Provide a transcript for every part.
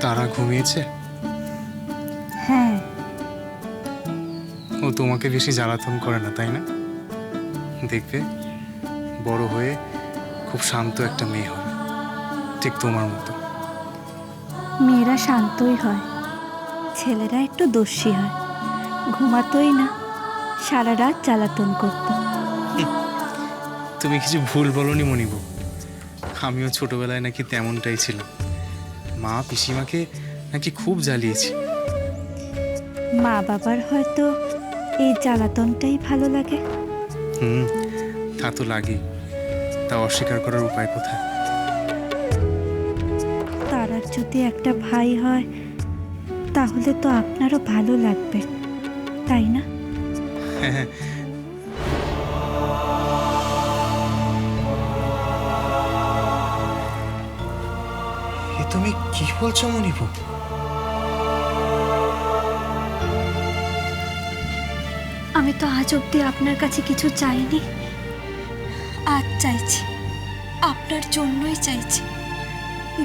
তারা ঘুমিয়েছে? হ্যাঁ। ও তোমাকে বেশি জ্বালাতন করে না, তাই না? দেখবে বড় হয়ে খুব শান্ত একটা মেয়ে হবে, ঠিক তোমার মতো। মেয়েরা শান্তই হয়, ছেলেরা একটু দস্যি হয়। ঘুমাতোই না, সারা রাত জ্বালাতন করত। তুমি কিছু ভুল বলনি মনিব। আমিও ছোটবেলায় নাকি তেমনটাই ছিলাম। মা পিসিমাকে নাকি খুব জ্বালিয়েছি। মা বাবার হয়তো এই জ্বালাতনটাই ভালো লাগে। তা তো লাগেই, তা অস্বীকার করার উপায় কোথায়? তারার যদি একটা ভাই হয় তাহলে তো আপনারও ভালো লাগবে, তাই না? হ্যাঁ, এ তুমি কি বলছো মনিব? আমি তো আজ অব্দি আপনার কাছে কিছু চাইনি, আজ চাইছি। আপনার জন্যই চাইছি,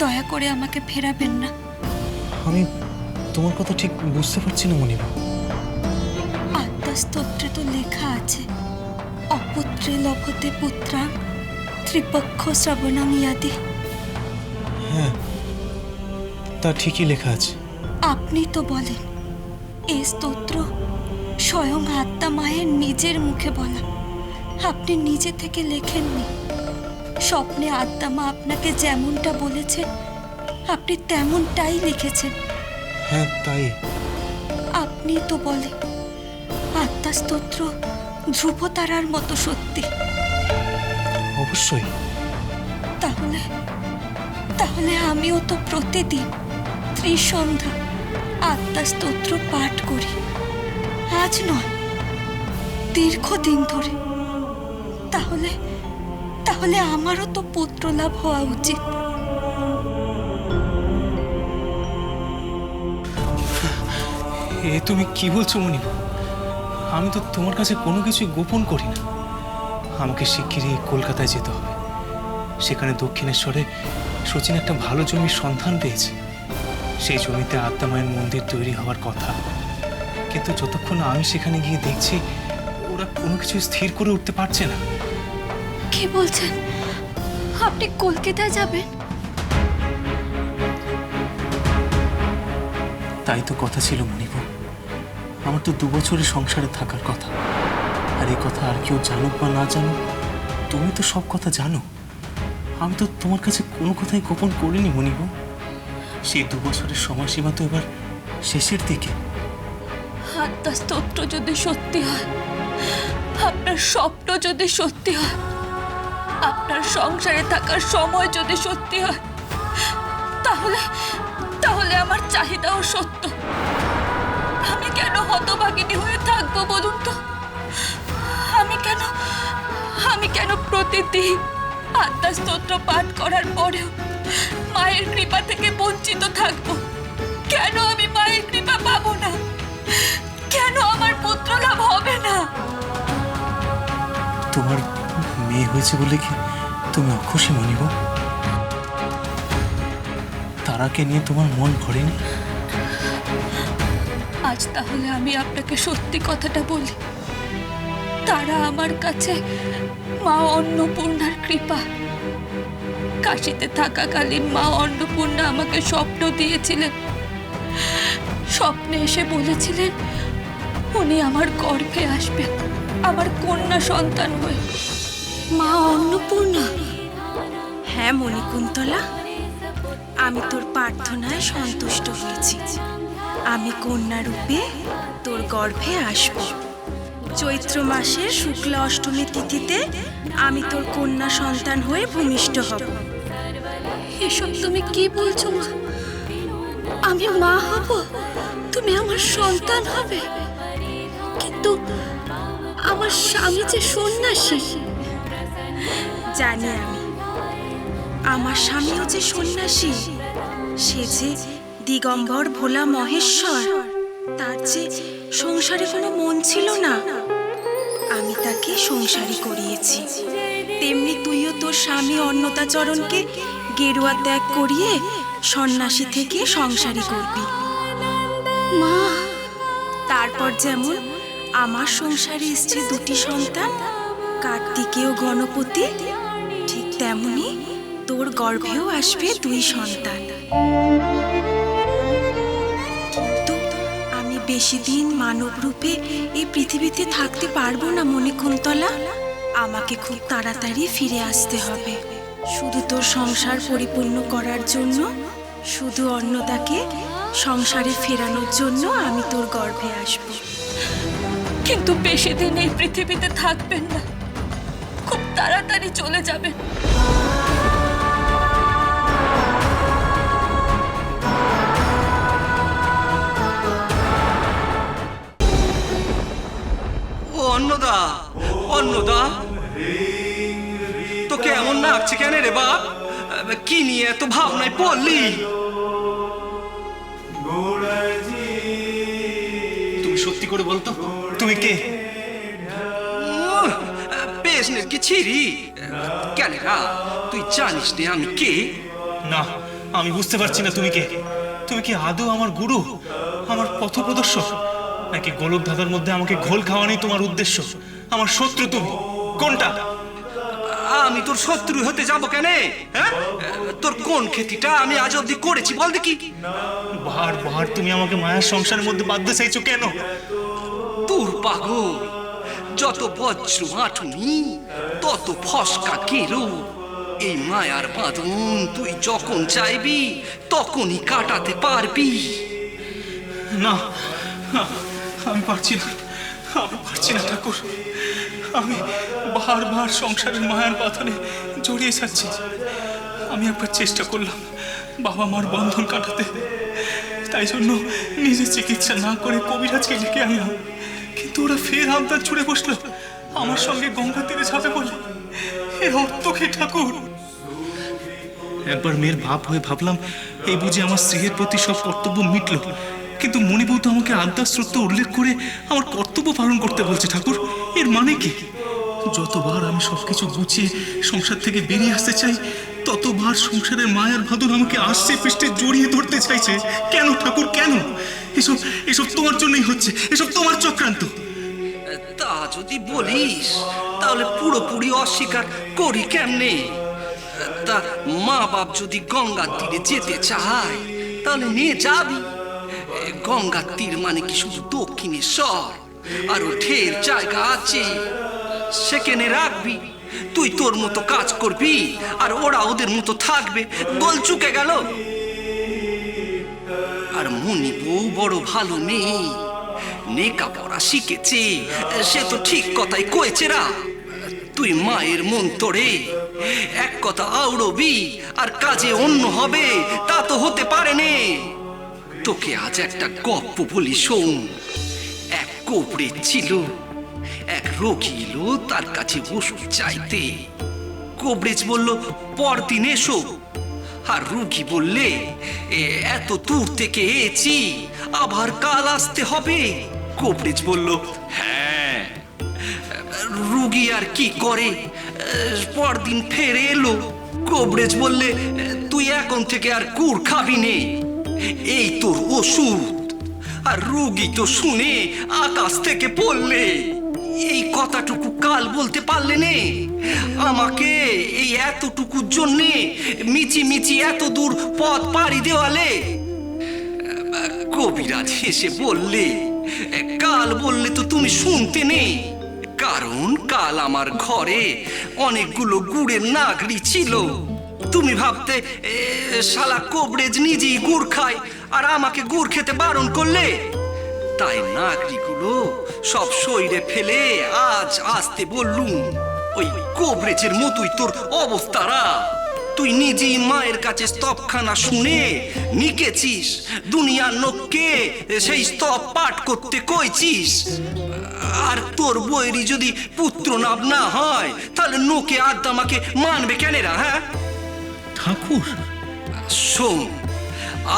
দয়া করে আমাকে ফেরাবেন না। আমি তোমার কথা ঠিক বুঝতে পারছি না মনিব। আত্মাস্তোত্রে তো লেখা আছে, অপুত্রে লভতে পুত্রাং ত্রিপক্ষ শ্রবণং ইয়াদি। হ্যাঁ, তা ঠিকই লেখা আছে। আপনি তো বলেন এই স্তোত্র স্বয়ং আত্মা মায়ের নিজের মুখে বলা, আপনি নিজে থেকে লেখেননি। স্বপ্নে আত্মা মা আপনাকে যেমনটা বলেছে আপনি তেমনটাই লিখেছেন। হ্যাঁ, তাই। আপনি তো বলেন আত্মাস্তোত্র ধ্রুবতারার মতো সত্যি। অবশ্যই। তাহলে তাহলে আমিও তো প্রতিদিন ত্রিসন্ধ্যা আত্মাস্তোত্র পাঠ করি, আজ নয়, দীর্ঘদিন ধরে। তাহলে তাহলে আমারও তো পুত্র লাভ হওয়া উচিত। এ তুমি কি বলছো মনিব? আমি তো তোমার কাছে কোনো কিছু গোপন করি না। আমাকে শিগগিরই কলকাতায় যেতে হবে। সেখানে দক্ষিণেশ্বরে সচিন একটা ভালো জমির সন্ধান পেয়েছে। সেই জমিতে আত্মা মায়ের মন্দির তৈরি হওয়ার কথা, কিন্তু যতক্ষণ আমি সেখানে গিয়ে দেখছি ওরা কোনো কিছু স্থির করে উঠতে পারছে না। কি বলছেন? আপনি কলকাতায় যাবেন? তাই তো কথা ছিল মনিব। আমার তো 2 বছরের সংসারে থাকার কথা। আর এই কথা আর কেউ জানুক বা না জানুক, তুমি তো সব কথা জানো। আমি তো তোমার কাছে কোনো কথাই গোপন করিনি মনিব। সেই 2 বছরের সময়সীমা তো এবার শেষের দিকে। আত্মাস্তোত্র যদি সত্যি হয়, আপনার স্বপ্ন যদি সত্যি হয়, আপনার সংসারে থাকার সময় যদি সত্যি হয়, তাহলে তাহলে আমার চাহিদাও সত্য। আমি কেন হতভাগিনী হয়ে থাকবো বলুন তো? আমি কেন প্রতিদিন আত্মাস্তোত্র পাঠ করার পরেও মায়ের কৃপা থেকে বঞ্চিত থাকবো? কেন আমি মায়ের কৃপা পাবো না? কেন আমার পুত্র লাভ হবে না? তোমার মেয়ে হয়েছে বলে কি তুমি অখুশি মনিব? তারাকে নিয়ে তোমার মন ভরেনি? আজ তাহলে আমি আপনাকে সত্যি কথাটা বলি। তারা আমার কাছে মা অন্নপূর্ণার কৃপা। কাশিতে থাকাকালীন মা অন্নপূর্ণা আমাকে স্বপ্ন দিয়েছিলেন। স্বপ্নে এসে বলেছিলেন উনি আমার গর্ভে আসবেন, আমার কন্যা সন্তান হয়ে। মা অন্নপূর্ণা? হ্যাঁ মণিকুন্তলা, আমি তোর প্রার্থনায় সন্তুষ্ট হয়েছি। আমি কন্যা রূপে তোর গর্ভে আসব। চৈত্র মাসের শুক্লা অষ্টমী তিথিতে আমি তোর কন্যা সন্তান হয়ে ভূমিষ্ঠ হব। এসব তুমি কি বলছো মা? আমি মা হব, তুমি আমার সন্তান হবে? কিন্তু আমার স্বামী যে সন্ন্যাসী। জানি আমি, আমার স্বামীও যে সন্ন্যাসী। সে যে দিগম্বর ভোলা মহেশ্বর। তার যে সংসারে কোনো মন ছিল না, আমি তাকে সংসারী করিয়েছি। তেমনি তুইও তোর স্বামী অন্নদাচরণকে গেরুয়া ত্যাগ করিয়ে সন্ন্যাসী থেকে সংসারী করবি। মা, তারপর যেমন আমার সংসারে এসছে 2টি সন্তান, কার্তিকে ও গণপতি, ঠিক তেমনি তোর গর্ভেও আসবে 2 সন্তান। কিন্তু আমি বেশি দিন মানব রূপে এই পৃথিবীতে থাকতে পারবো না মণিকুন্তলা। আমাকে খুব তাড়াতাড়ি ফিরে আসতে হবে। শুধু তোর সংসার পরিপূর্ণ করার জন্য, শুধু অন্নদাকে সংসারে ফেরানোর জন্য আমি তোর গর্ভে আসবো। কিন্তু বেশি দিন এই পৃথিবীতে থাকবেন না, খুব তাড়াতাড়ি চলে যাবেন। ও অন্নদা, অন্নদা, তোকে এমন লাগছে কেন রে বাপ? কি নিয়ে এত ভাবনায় পড়লি? তুমি সত্যি করে বলতো, তুমি কে? পেছনের কি ছিরি কেন রা? তুই জানিস নে আমি কে? না, আমি বুঝতে পারছি না তুমি কে। তুমি কি আদৌ আমার গুরু, আমার পথপ্রদর্শক, নাকি গোলক ধাঁধার মধ্যে আমাকে ঘোল খাওয়ানোই তোমার উদ্দেশ্য? আমার শত্রু তুমি, কোনটা? আমি তোর শত্রু হতে যাবো কেন? হ্যাঁ, তোর কোন ক্ষতিটা আমি আজ অব্দি করেছি বল দেখি? বারবার তুমি আমাকে মায়ার সংসারের মধ্যে বাঁধতে চাইছো কেন? তোর পাগল, যত বজ্র আঠুনি তত ফসকা কেরো। এই মায়ার বাঁধন তুই যখন চাইবি তখনই কাটাতে পারবি। না, আমি পারছি না, আমি পারছি না ঠাকুর। আমি বারবার সংসারের মায়ার বাঁধনে জড়িয়ে যাচ্ছি। আমি একবার চেষ্টা করলাম বাবা মার বন্ধন কাটাতে, তাই জন্য নিজে চিকিৎসা না করে কবিরাজকে ডেকে আনলাম। কিন্তু ওরা ফের হামদার ছুড়ে বসলো আমার সঙ্গে গঙ্গা তীরে যাবে বলে। এর অর্থ কি ঠাকুর? একবার মেয়ের ভাব হয়ে ভাবলাম এই বুঝে আমার স্ত্রীর প্রতি সব কর্তব্য মিটল। কিন্তু মণিবৌ তো আমাকে আদ্যাশ্রুত উল্লেখ করে আমার কর্তব্য পালন করতে বলছে ঠাকুর। এর মানে কি? যতবার আমি সবকিছু গুছিয়ে সংসার থেকে বেরিয়ে আসতে চাই, ততবার সংসারের মায়ার ভাদুর আমাকে আষ্টে পৃষ্ঠে জড়িয়ে ধরতে চাইছে। কেন ঠাকুর, কেন? এসব এসব তোমার জন্যই হচ্ছে, এসব তোমার চক্রান্ত। তা যদি বলিস তাহলে পুরোপুরি অস্বীকার করি কেমনে? তা মা বাপ যদি গঙ্গার তীরে যেতে চায় তাহলে নিয়ে যাবি। গঙ্গার তীর মানে কি শুধু দক্ষিণেশ্বর? আরো ঢের জায়গা আছে, সেখানে রাখবি। তুই তোর মতো কাজ করবি আর ওরা ওদের মতো থাকবে। গোল চুকে গেল। আর মনি বউ বড় ভালো মেয়ে, লেখাপড়া শিখেছে, সে তো ঠিক কথাই কয়েছে রা। তুই মায়ের মন তোড়ে এক কথা আউড়বি আর কাজে অন্য হবে, তা তো হতে পারে নে। তোকে আজ একটা গপ্প বলি শোন। এক কোপড়ে ছিল, এক রোগী এলো তার কাছে ওষুধ চাইতে। কোবরেজ বলল পরদিন এসো। আর রুগী বললে এত দূর থেকে এসেছি, আবার কাল আসতে হবে। কোবরেজ বলল হ্যাঁ। রুগী আর কি করে, পরদিন ফের এলো। কোবরেজ বললে তুই এখন থেকে আর গুড় খাবি নে, এই তোর ওষুধ। আর রুগী তো শুনে আকাশ থেকে পড়লে। এই কথাটুকু কাল বলতে পারলে নে আমাকে? এই এতটুকুর জন্যে মিচি মিচি এত দূর পথ পাড়ি দেওয়ালে? কবিরাজ হেসে বললে কাল বললে তো তুমি শুনতে নেই, কারণ কাল আমার ঘরে অনেকগুলো গুড়ের নাগড়ি ছিল। তুমি ভাবতে শালা কোবরেজ নিজেই গুড় খায় আর আমাকে গুড় খেতে বারণ করলে। তাই নাগরিগুলো সব শরীরে ফেলে আজ আসতে বললুম। ওই কোবরেজের মতোই তোর অবস্থারা। তুই নিজেই মায়ের কাছে স্তবখানা শুনে নিকেছিস, দুনিয়ার লোককে সেই স্তব পাঠ করতে কইছিস। আর তোর বইয়েরই যদি পুত্র নাম না হয় তাহলে নোকে আদ্দামাকে মানবে কেনেরা? হ্যাঁ ঠাকুর, শোন,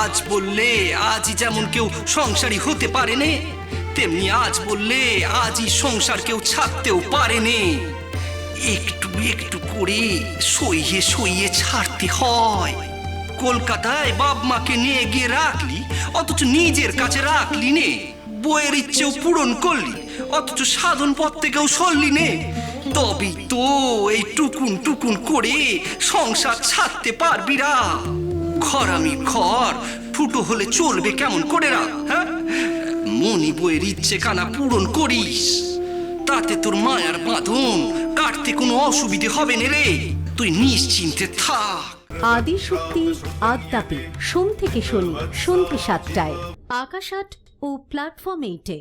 আজ বললে আজই যেমন কেউ সংসারী হতে পারে নে, তেমনি আজ বললে আজই সংসার কেউ ছাড়তেও পারে নে। একটু একটু করে সইয়ে সইয়ে ছাড়তে হয়। কলকাতায় বাপ মাকে নিয়ে গিয়ে রাখলি, অথচ নিজের কাছে রাখলি নে। বইয়ের ইচ্ছেও পূরণ করলি, অথচ সাধন পথ থেকেও সরলি নে। তবেই তো এই টুকুন টুকুন করে সংসার ছাড়তে পারবি রা। ঘরামি ঘর ফুটো হলে চলবে কেমন করে রা? হ্যাঁ, মনি বইয়ের ইচ্ছে কানা পূরণ করিস, তাতে তোর মায়ার বাঁধন কাটতে কোনো অসুবিধে হবে না রে। তুই নিশ্চিন্তে থাক। আদিশক্তি আদ্যাপি সোম থেকে শনি সন্ধ্যে ৭টায় আকাশ আট ও প্ল্যাটফর্ম 8-এ।